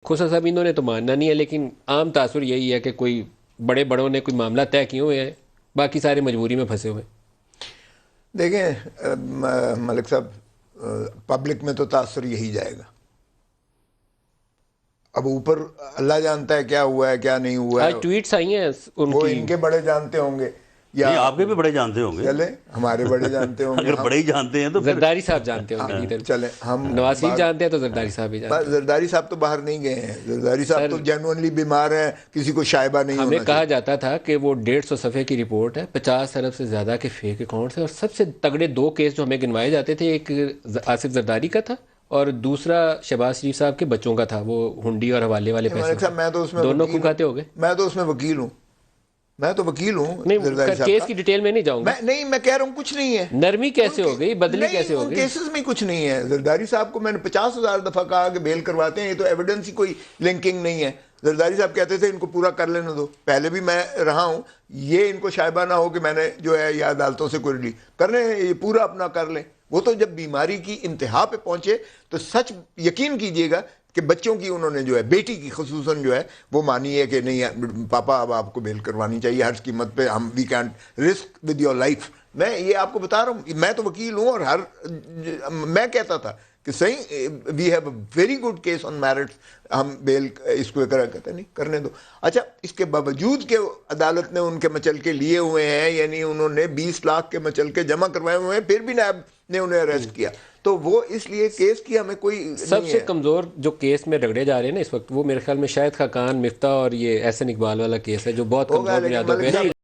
خوشا صاحب انہوں نے تو ماننا نہیں ہے، لیکن عام تاثر یہی ہے کہ کوئی بڑوں نے کوئی معاملہ طے کیے ہوئے ہیں، باقی سارے مجبوری میں پھنسے ہوئے ہیں۔ دیکھیں ملک صاحب، پبلک میں تو تاثر یہی جائے گا، اب اوپر اللہ جانتا ہے کیا ہوا ہے کیا نہیں ہوا ہے، آج ٹویٹس آئی ہیں وہ ان کے بڑے جانتے ہوں گے یا آپ کے بھی بڑے جانتے ہوں گے، چلے ہمارے بڑے جانتے ہوں گے، اگر بڑے ہی جانتے ہیں تو زرداری صاحب جانتے ہوں گے لیڈر، چلیں ہم نواز شریف جانتے ہیں تو زرداری صاحب بھی جانتے ہیں۔ زرداری صاحب تو باہر نہیں گئے ہیں، زرداری صاحب تو جینوئنلی بیمار ہیں، کسی کو شائبہ نہیں ہونا ہمیں کہا چاہیے۔ جاتا تھا کہ وہ 150 صفحے کی رپورٹ ہے، 50 ارب سے زیادہ کے فیک اکاؤنٹس ہیں، اور سب سے تگڑے 2 کیس جو ہمیں گنوائے جاتے تھے، ایک آصف زرداری کا تھا اور دوسرا شہباز شریف صاحب کے بچوں کا تھا، وہ ہنڈی اور حوالے والے ملک صاحب میں تو اس میں دونوں کو کھاتے ہو گئے۔ میں تو اس میں وکیل ہوں، میں تو وکیل ہوں زرداری نہیں، صاحب کیس کا۔ کی ڈیٹیل میں نہیں جاؤں گا، نہیں میں کہہ رہا ہوں کچھ نہیں ہے، نرمی کیسے ہو گئی، بدلی کیسے ہو ان گئی۔ کیسز میں کچھ نہیں ہے۔ زرداری صاحب کو میں نے 50,000 دفعہ کہا کہ بیل کرواتے ہیں، یہ تو ایویڈنس ہی کوئی لنکنگ نہیں ہے۔ زرداری صاحب کہتے تھے ان کو پورا کر لینے دو، پہلے بھی میں رہا ہوں، یہ ان کو شائبہ نہ ہو کہ میں نے جو ہے یا عدالتوں سے کوئی کر لیں، یہ پورا اپنا کر لیں۔ وہ تو جب بیماری کی انتہا پہ پہنچے تو سچ یقین کیجئے گا کہ بچوں کی انہوں نے جو ہے، بیٹی کی خصوصاً جو ہے وہ مانی ہے کہ نہیں پاپا اب آپ کو بیل کروانی چاہیے ہر قیمت پہ، ہم we can't risk with your life. میں یہ آپ کو بتا رہا ہوں، میں تو وکیل ہوں، اور میں کہتا تھا کہ صحیح we have a very good case on merits, ہم بیل اس کو کہتے نہیں کرنے دو۔ اچھا، اس کے باوجود کہ عدالت نے ان کے مچلکے لیے ہوئے ہیں، یعنی انہوں نے 20 لاکھ کے مچلکے جمع کروائے ہوئے ہیں، پھر بھی نیب نے انہیں اریسٹ کیا، تو وہ اس لیے کیس کی ہمیں کوئی سب سے کمزور جو کیس میں رگڑے جا رہے ہیں نا اس وقت، وہ میرے خیال میں شاہد خاقان، مفتاح اور یہ احسن اقبال والا کیس ہے جو بہت کمزور بنیادوں پہ ہے۔